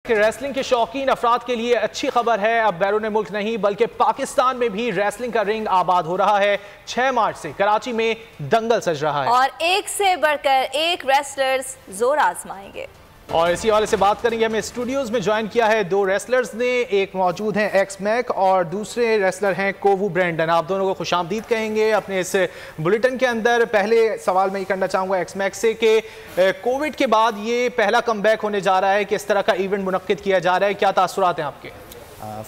कि रेसलिंग के शौकीन अफराद के लिए अच्छी खबर है। अब बैरून मुल्क नहीं बल्कि पाकिस्तान में भी रेसलिंग का रिंग आबाद हो रहा है। 6 मार्च से कराची में दंगल सज रहा है और एक से बढ़कर एक रेसलर्स जोर आजमाएंगे। और इसी वाले से बात करेंगे। हमें स्टूडियोज में ज्वाइन किया है 2 रेसलर्स ने। एक मौजूद हैं एक्स मैक और दूसरे रेसलर हैं कोवू ब्रेंडन। आप दोनों को खुशामदीद कहेंगे अपने इस बुलेटिन के अंदर। पहले सवाल मैं ये करना चाहूँगा एक्स मैक से कि कोविड के बाद ये पहला कमबैक होने जा रहा है कि इस तरह का इवेंट मुनक्किद किया जा रहा है, क्या तासुरात हैं आपके?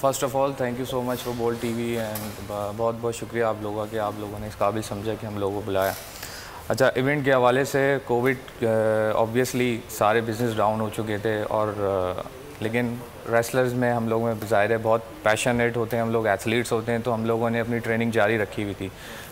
First of all thank you so much for Bold TV and बहुत बहुत शुक्रिया आप लोगों का कि आप लोगों ने इस काबिल समझा कि हम लोगों को बुलाया। अच्छा, इवेंट के हवाले से कोविड ऑब्वियसली सारे बिज़नेस डाउन हो चुके थे और लेकिन रेसलर्स में हम लोग में ज़ाहिर है बहुत पैशनेट होते हैं, हम लोग एथलीट्स होते हैं, तो हम लोगों ने अपनी ट्रेनिंग जारी रखी हुई थी।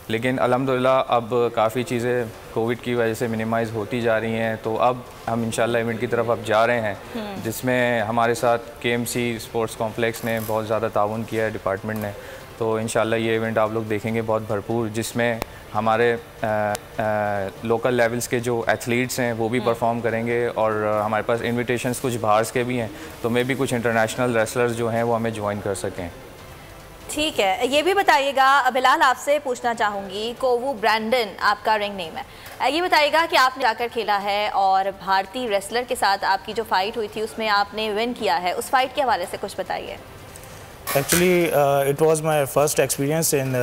लेकिन अल्हम्दुलिल्लाह अब काफ़ी चीज़ें कोविड की वजह से मिनिमाइज़ होती जा रही हैं, तो अब हम इंशाल्लाह इवेंट की तरफ अब जा रहे हैं जिसमें हमारे साथ KMC स्पोर्ट्स कॉम्प्लेक्स ने बहुत ज़्यादा ताउन किया है, डिपार्टमेंट ने। तो इंशाल्लाह ये इवेंट आप लोग देखेंगे बहुत भरपूर, जिसमें हमारे लोकल लेवल्स के जो एथलीट्स हैं वो भी परफॉर्म करेंगे और हमारे पास इनविटेशंस कुछ बाहर के भी हैं, तो मे भी कुछ इंटरनेशनल रेसलर्स जो हैं वो हमें ज्वाइन कर सकें। ठीक है, ये भी बताइएगा बिलाल, आपसे पूछना चाहूँगी, कोवू ब्रेंडन आपका रिंग नेम है, ये बताइएगा कि आपने जाकर खेला है और भारतीय रेसलर के साथ आपकी जो फाइट हुई थी उसमें आपने विन किया है, उस फाइट के हवाले से कुछ बताइए। Actually it was my first experience in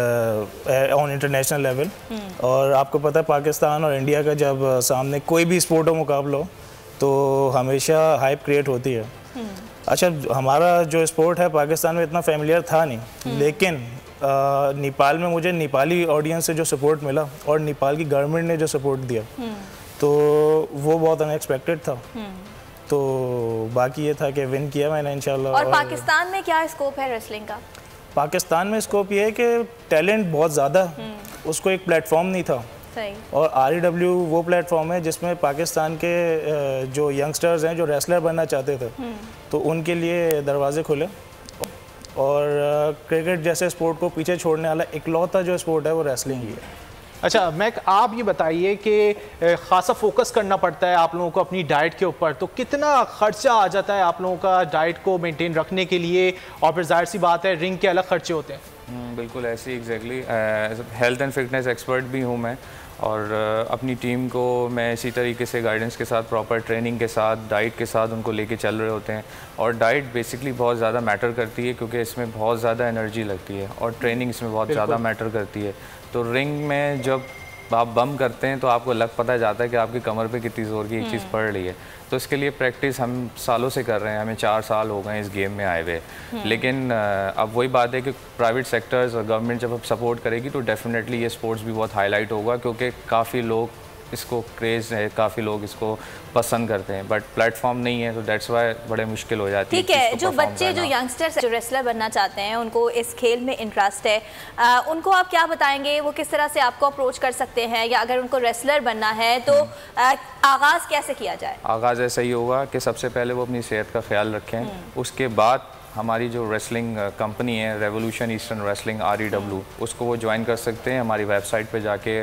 on international level. और आपको पता है पाकिस्तान और इंडिया का जब सामने कोई भी स्पोर्ट हो मुकाबला हो तो हमेशा हाइप क्रिएट होती है। अच्छा, हमारा जो स्पोर्ट है पाकिस्तान में इतना फेमिलियर था नहीं, लेकिन नेपाल में मुझे नेपाली ऑडियंस से जो सपोर्ट मिला और नेपाल की गवर्नमेंट ने जो सपोर्ट दिया तो वो बहुत अनएक्सपेक्टेड था। तो बाकी ये था कि विन किया मैंने इंशाल्लाह। और पाकिस्तान में क्या स्कोप है रेसलिंग का? पाकिस्तान में स्कोप ये है कि टैलेंट बहुत ज़्यादा, उसको एक प्लेटफॉर्म नहीं था। सही। और REW वो प्लेटफॉर्म है जिसमें पाकिस्तान के जो यंगस्टर्स हैं जो रेसलर बनना चाहते थे तो उनके लिए दरवाजे खुले। और क्रिकेट जैसे स्पोर्ट को पीछे छोड़ने वाला इकलौता जो स्पोर्ट है वो रेसलिंग ही है। अच्छा मैक, आप ये बताइए कि खासा फोकस करना पड़ता है आप लोगों को अपनी डाइट के ऊपर, तो कितना खर्चा आ जाता है आप लोगों का डाइट को मेंटेन रखने के लिए? और फिर जाहिर सी बात है रिंग के अलग खर्चे होते हैं। बिल्कुल ऐसे ही exactly. Health and fitness expert भी हूँ मैं और अपनी टीम को मैं इसी तरीके से गाइडेंस के साथ, प्रॉपर ट्रेनिंग के साथ, डाइट के साथ उनको लेके चल रहे होते हैं। और डाइट बेसिकली बहुत ज़्यादा मैटर करती है क्योंकि इसमें बहुत ज़्यादा एनर्जी लगती है और ट्रेनिंग इसमें बहुत ज़्यादा मैटर करती है। तो रिंग में जब आप बम करते हैं तो आपको लग पता जाता है कि आपकी कमर पे कितनी ज़ोर की एक चीज़ पड़ रही है। तो इसके लिए प्रैक्टिस हम सालों से कर रहे हैं, हमें 4 साल हो गए इस गेम में आए हुए। लेकिन अब वही बात है कि प्राइवेट सेक्टर्स और गवर्नमेंट जब अब सपोर्ट करेगी तो डेफिनेटली ये स्पोर्ट्स भी बहुत हाईलाइट होगा क्योंकि काफ़ी लोग इसको क्रेज़ है, काफ़ी लोग इसको पसंद करते हैं, बट प्लेटफॉर्म नहीं है तो दैट्स वाई बड़े मुश्किल हो जाती है। ठीक है, जो बच्चे, जो यंगस्टर्स जो रेसलर बनना चाहते हैं, उनको इस खेल में इंटरेस्ट है, उनको आप क्या बताएंगे? वो किस तरह से आपको अप्रोच कर सकते हैं, या अगर उनको रेसलर बनना है तो आगाज़ कैसे किया जाए? आगाज़ ऐसा ही होगा कि सबसे पहले वो अपनी सेहत का ख्याल रखें। उसके बाद हमारी जो रेसलिंग कंपनी है रेवोल्यूशन ईस्टर्न रेसलिंग REW, उसको वो ज्वाइन कर सकते हैं। हमारी वेबसाइट पे जाके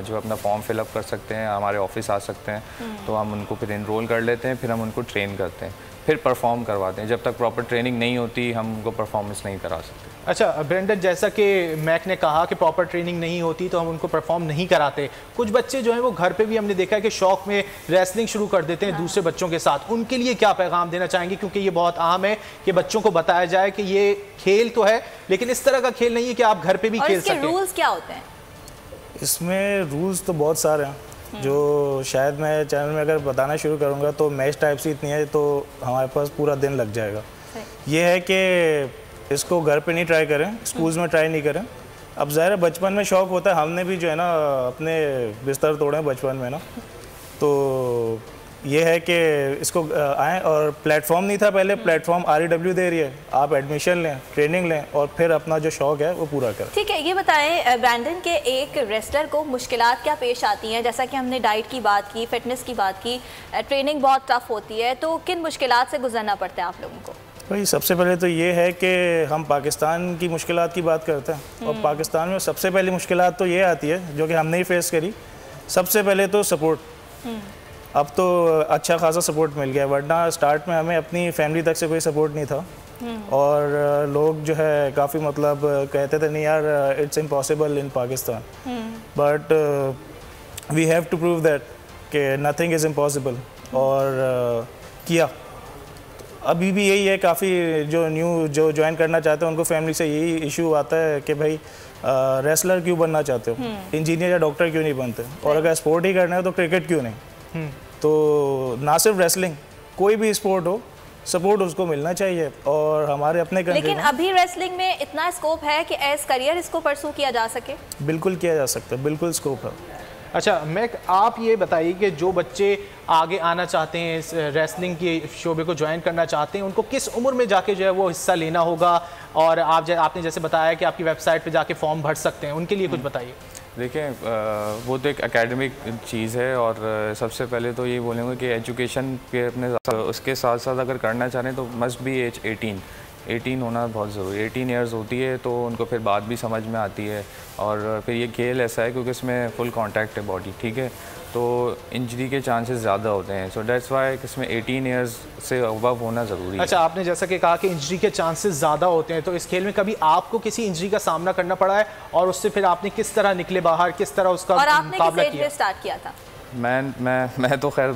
जो अपना फॉर्म फिलअप कर सकते हैं, हमारे ऑफिस आ सकते हैं, तो हम उनको फिर इनरोल कर लेते हैं, फिर हम उनको ट्रेन करते हैं, फिर परफॉर्म करवाते हैं। जब तक प्रॉपर ट्रेनिंग नहीं होती हम उनको परफॉर्मेंस नहीं करा सकते। अच्छा ब्रेंडन, जैसा कि मैक ने कहा कि प्रॉपर ट्रेनिंग नहीं होती तो हम उनको परफॉर्म नहीं कराते, कुछ बच्चे जो हैं वो घर पे भी हमने देखा है कि शौक में रेसलिंग शुरू कर देते हैं दूसरे बच्चों के साथ, उनके लिए क्या पैगाम देना चाहेंगे? क्योंकि ये बहुत अहम है कि बच्चों को बताया जाए कि ये खेल तो है लेकिन इस तरह का खेल नहीं है कि आप घर पे भी खेल सकें। रूल्स क्या होते हैं इसमें? रूल्स तो बहुत सारे हैं जो शायद मैं चैनल में अगर बताना शुरू करूँगा तो मैच टाइप से इतनी है तो हमारे पास पूरा दिन लग जाएगा। ये है कि इसको घर पे नहीं ट्राई करें, स्कूल्स में ट्राई नहीं करें। अब ज़ाहिर है बचपन में शौक़ होता है, हमने भी जो है ना अपने बिस्तर तोड़े हैं बचपन में ना, तो ये है कि इसको आएँ। और प्लेटफॉर्म नहीं था पहले, प्लेटफॉर्म REW दे रही है, आप एडमिशन लें, ट्रेनिंग लें और फिर अपना जो शौक़ है वो पूरा करें। ठीक है, ये बताएं ब्रेंडन के एक रेसलर को मुश्किलात क्या पेश आती हैं? जैसा कि हमने डाइट की बात की, फिटनेस की बात की, ट्रेनिंग बहुत टफ होती है, तो किन मुश्किलात से गुजरना पड़ता है आप लोगों को? भाई सबसे पहले तो ये है कि हम पाकिस्तान की मुश्किलात की बात करते हैं और पाकिस्तान में सबसे पहली मुश्किलात तो ये आती है जो कि हमने ही फेस करी। सबसे पहले तो सपोर्ट। अब तो अच्छा खासा सपोर्ट मिल गया, वरना स्टार्ट में हमें अपनी फैमिली तक से कोई सपोर्ट नहीं था। और लोग जो है काफ़ी मतलब कहते थे नहीं यार it's impossible in Pakistan, but we have to prove that कि नथिंग इज़ इम्पॉसिबल। और किया। अभी भी यही है, काफ़ी जो ज्वाइन करना चाहते हैं उनको फैमिली से यही इशू आता है कि भाई रेसलर क्यों बनना चाहते हो, इंजीनियर या डॉक्टर क्यों नहीं बनते, और अगर स्पोर्ट ही करना है तो क्रिकेट क्यों नहीं। तो ना सिर्फ रेसलिंग, कोई भी स्पोर्ट हो सपोर्ट उसको मिलना चाहिए। और हमारे अपने कंट्री लेकिन अभी रेसलिंग में इतना स्कोप है कि एज करियर इसको परसू किया जा सके? बिल्कुल किया जा सकता है, बिल्कुल स्कोप है। अच्छा मैक, आप ये बताइए कि जो बच्चे आगे आना चाहते हैं, इस रेसलिंग के शोबे को ज्वाइन करना चाहते हैं, उनको किस उम्र में जाके जो है वो हिस्सा लेना होगा? और आपने जैसे बताया कि आपकी वेबसाइट पे जाके फॉर्म भर सकते हैं, उनके लिए कुछ बताइए। देखिए वो तो एक एकेडमिक चीज़ है, और सबसे पहले तो ये बोलेंगे कि एजुकेशन के अपने उसके साथ साथ अगर करना चाहें तो मस्ट बी एज 18 होना बहुत ज़रूरी है। 18 ईयर्स होती है तो उनको फिर बात भी समझ में आती है। और फिर ये खेल ऐसा है क्योंकि इसमें फुल कांटेक्ट है बॉडी, ठीक है, तो इंजरी के चांसेस ज़्यादा होते हैं। सो दैट्स वाई इसमें 18 ईयर्स से अबव होना ज़रूरी है। अच्छा, आपने जैसा कि कहा कि इंजरी के चांसेस ज़्यादा होते हैं, तो इस खेल में कभी आपको किसी इंजरी का सामना करना पड़ा है, और उससे फिर आपने किस तरह निकले बाहर, किस तरह उसका मुकाबला किया? स्टार्ट किया था? मैं तो खैर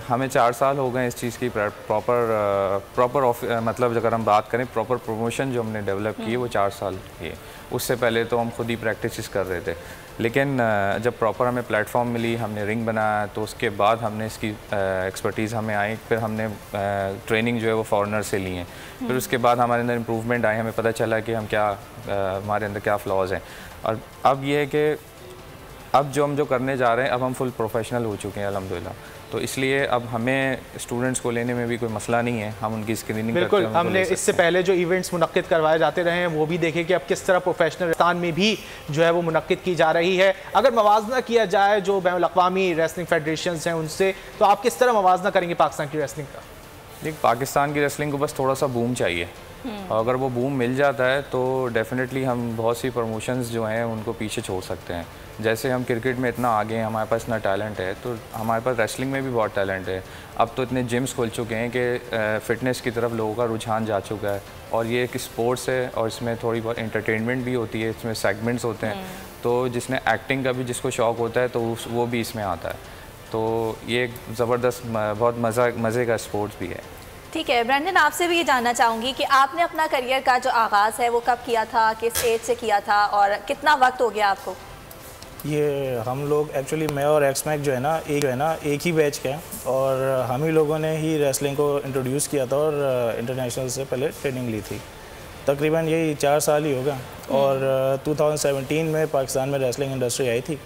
हमें 4 साल हो गए इस चीज़ की प्रॉपर मतलब अगर हम बात करें प्रॉपर प्रमोशन जो हमने डेवलप की है वो 4 साल की है। उससे पहले तो हम खुद ही प्रैक्टिस कर रहे थे, लेकिन जब प्रॉपर हमें प्लेटफॉर्म मिली, हमने रिंग बनाया, तो उसके बाद हमने इसकी एक्सपर्टीज़ हमें आई। फिर हमने ट्रेनिंग जो है वो फॉरेनर से ली है। फिर उसके बाद हमारे अंदर इम्प्रूवमेंट आई, हमें पता चला कि हम क्या हमारे अंदर क्या फ्लॉज हैं। और अब ये है कि अब जो करने जा रहे हैं, अब हम फुल प्रोफेशनल हो चुके हैं अल्हम्दुलिल्लाह, तो इसलिए अब हमें स्टूडेंट्स को लेने में भी कोई मसला नहीं है। हम उनकी स्क्रीनिंग बिल्कुल, हमने इससे पहले जो इवेंट्स मुनक्किद करवाए जाते रहे हैं वो भी देखे कि अब किस तरह प्रोफेशनल स्थान में भी जो है वो मुनक्किद की जा रही है। अगर मवाजना किया जाए जो बैनुल अक़वामी रेसलिंग फेडरेशन हैं उनसे, तो आप किस तरह मवाजना करेंगे पाकिस्तान की रेसलिंग का? देख, पाकिस्तान की रेसलिंग को बस थोड़ा सा बूम चाहिए, और अगर वो बूम मिल जाता है तो डेफिनेटली हम बहुत सी प्रमोशंस जो हैं उनको पीछे छोड़ सकते हैं। जैसे हम क्रिकेट में इतना आगे हैं, हमारे पास इतना टैलेंट है, तो हमारे पास रेसलिंग में भी बहुत टैलेंट है। अब तो इतने जिम्स खुल चुके हैं कि फ़िटनेस की तरफ लोगों का रुझान जा चुका है, और ये एक स्पोर्ट्स है और इसमें थोड़ी बहुत एंटरटेनमेंट भी होती है, इसमें सेगमेंट्स होते हैं। तो जिसने एक्टिंग का भी जिसको शौक़ होता है तो वो भी इसमें आता है। तो ये एक ज़बरदस्त बहुत मज़े का स्पोर्ट्स भी है। ठीक है ब्रैंडन, आपसे भी ये जानना चाहूँगी कि आपने अपना करियर का जो आगाज़ है वो कब किया था, किस एज से किया था, और कितना वक्त हो गया आपको? ये हम लोग एक्चुअली मैं और एक्समैक जो है ना एक ही बैच के हैं, और हम ही लोगों ने ही रेसलिंग को इंट्रोड्यूस किया था और इंटरनेशनल से पहले ट्रेनिंग ली थी। तकरीबन यही 4 साल ही होगा, और 2017 में पाकिस्तान में रेसलिंग इंडस्ट्री आई थी,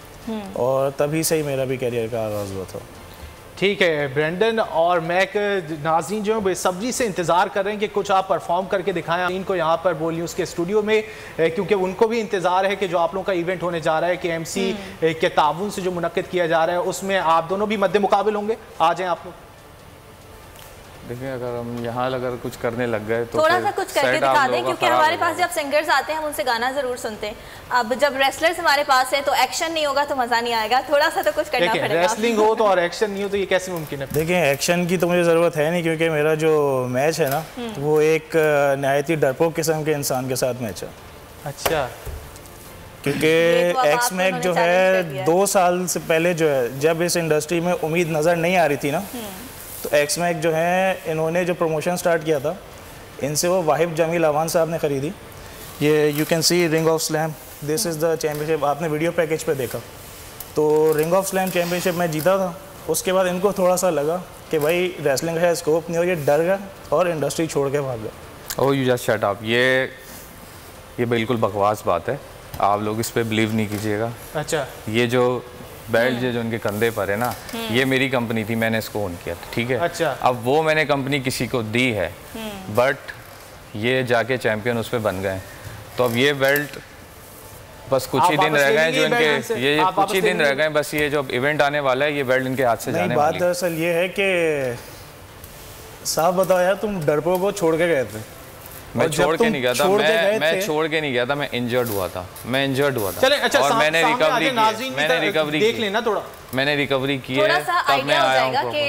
और तभी से ही मेरा भी करियर का आगाज़ हुआ था। ठीक है ब्रैंडन और मैक, नाज़रीन जो है बेसब्री से इंतज़ार कर रहे हैं कि कुछ आप परफॉर्म करके दिखाएं इनको यहाँ पर बोल न्यूज़ के स्टूडियो में, क्योंकि उनको भी इंतज़ार है कि जो आप लोगों का इवेंट होने जा रहा है कि एमसी के ताउन से जो मुनक्किद किया जा रहा है उसमें आप दोनों भी मद्दे मुकाबिल होंगे। आ जाएँ आप लोग। देखिए, अगर हम यहाँ अगर कुछ करने लग गए तो थोड़ा सा कुछ करके दिखा दें, क्योंकि हमारे पास जब सिंगर्स आते हैं हम उनसे गाना ज़रूर सुनते हैं। अब जब रेसलर्स हमारे पास है तो एक्शन नहीं होगा तो मज़ा नहीं आएगा, थोड़ा सा तो कुछ करना पड़ेगा। रेसलिंग हो तो और एक्शन नहीं हो तो ये कैसे मुमकिन है? देखिए, एक्शन की तो मुझे ज़रूरत है नहीं, क्योंकि मेरा जो मैच है ना वो एक नहायत ही डरपोक किस्म के इंसान के साथ मैच है। अच्छा, क्योंकि एक्समैक जो है 2 साल से पहले जो है, जब इस इंडस्ट्री में उम्मीद नज़र नहीं आ रही थी ना, तो एक्समैक जो है इन्होंने जो प्रमोशन स्टार्ट किया था, इनसे वो वाहिब जमील अवान साहब ने ख़रीदी। ये you can see ring of slam, this is the championship, आपने वीडियो पैकेज पे देखा। तो रिंग ऑफ स्लैम चैम्पियनशिप मैं जीता था। उसके बाद इनको थोड़ा सा लगा कि भाई रेसलिंग है स्कोप नहीं, और ये डर गया और इंडस्ट्री छोड़ के भाग गया। ओह, यू जस्ट शट अप। ये बिल्कुल बकवास बात है, आप लोग इस पर बिलीव नहीं कीजिएगा। अच्छा, ये जो बेल्ट जो उनके कंधे पर है ना, ये मेरी कंपनी थी, मैंने इसको ओन किया था, ठीक है। अच्छा। अब वो मैंने कंपनी किसी को दी है, बट ये जाके चैंपियन उस पर बन गए। तो अब ये बेल्ट बस कुछ ही दिन रह गए जो इनके, ये कुछ ही दिन रह गए बस, ये जो इवेंट आने वाला है ये बेल्ट इनके हाथ से जाने वाली है। बात दरअसल ये है कि साहब बताओ यार, तुम डरपोक को छोड़ के गए थे, मैं छोड़ के नहीं गया था, मैं छोड़ के नहीं गया था, मैं इंजर्ड हुआ था, चले, अच्छा, और मैंने रिकवरी देख लेना थोड़ा, मैंने रिकवरी की थोड़ा है, सा आइडिया हो जाएगा कि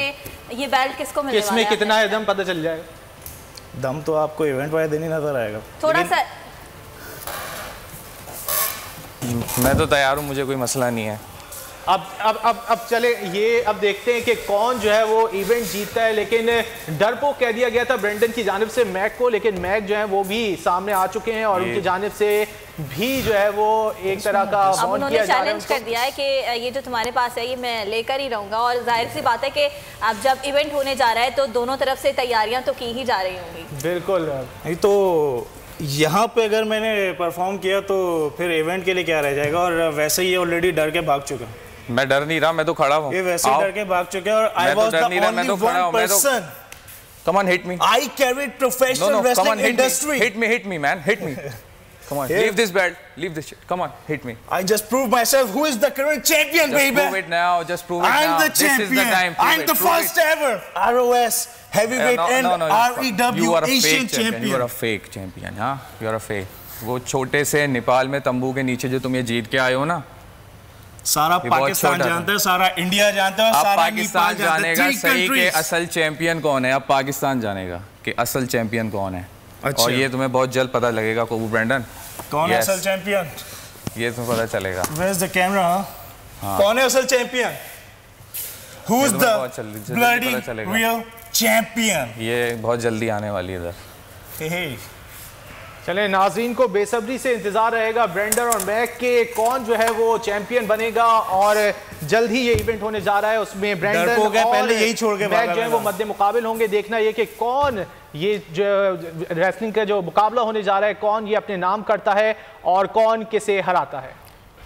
ये बेल्ट किसको मिलने वाला है, किसमें कितना है दम पता चल जाएगा। दम तो आपको इवेंट वाले दिन ही नजर आएगा। थोड़ा सा मैं तो तैयार हूँ, मुझे कोई मसला नहीं है। अब चले ये अब देखते हैं कि कौन जो है वो इवेंट जीतता है। लेकिन डरपोक कह दिया गया था ब्रेंडन की जानिब से मैक को, लेकिन मैक जो है वो भी सामने आ चुके हैं और उनकी जानिब से भी जो है वो एक तरह का अब उन्होंने चैलेंज कर दिया है कि ये जो तुम्हारे पास है ये मैं लेकर ही रहूंगा। और जाहिर सी बात है कि अब जब इवेंट होने जा रहा है तो दोनों तरफ से तैयारियां तो की ही जा रही होंगी। बिल्कुल, नहीं तो यहाँ पे अगर मैंने परफॉर्म किया तो फिर इवेंट के लिए क्या रह जाएगा। और वैसे ही ऑलरेडी डर के भाग चुका। मैं डर नहीं रहा, मैं तो खड़ा हूँ। ये वैसे डर के भाग चुके हैं और I was the only one person. Come on, hit me. I carried professional wrestling industry. Hit me, man, hit me. Come on, leave this belt, leave this shit. Come on, hit me. I just proved myself. Who is the current champion, baby? Just prove it now. Just prove it now. I'm the champion. This is the time. I'm the first ever ROS heavyweight and REW Asian champion. You are a fake champion, हाँ? You are a fake. वो छोटे से नेपाल में तंबू के नीचे जो तुम ये जीत के आए हो ना, सारा पाकिस्तान जानता है, सारा इंडिया जानता है, सारा पाकिस्तान जानेगा सही के असल चैंपियन कौन है। अब पाकिस्तान जानेगा कि असल चैंपियन कौन है। अच्छा। और ये तुम्हें बहुत जल्द पता लगेगा कोबू ब्रैंडन कौन है असल चैंपियन। ये तुम्हें पता चलेगा। Where is the camera? कौन है असल champion? Who is the bloody real champion? ये बहुत जल्दी आने वाली है इधर। चले, नाज़रीन को बेसब्री से इंतजार रहेगा ब्रेंडन और मैक के कौन जो है वो चैंपियन बनेगा। और जल्द ही ये इवेंट होने जा रहा है, उसमें ब्रेंडन और पहले यही छोड़ के मैक जो है वो मद्दे मुकाबिल होंगे। देखना ये कि कौन ये जो रेसलिंग का जो मुकाबला होने जा रहा है, कौन ये अपने नाम करता है और कौन किसे हराता है।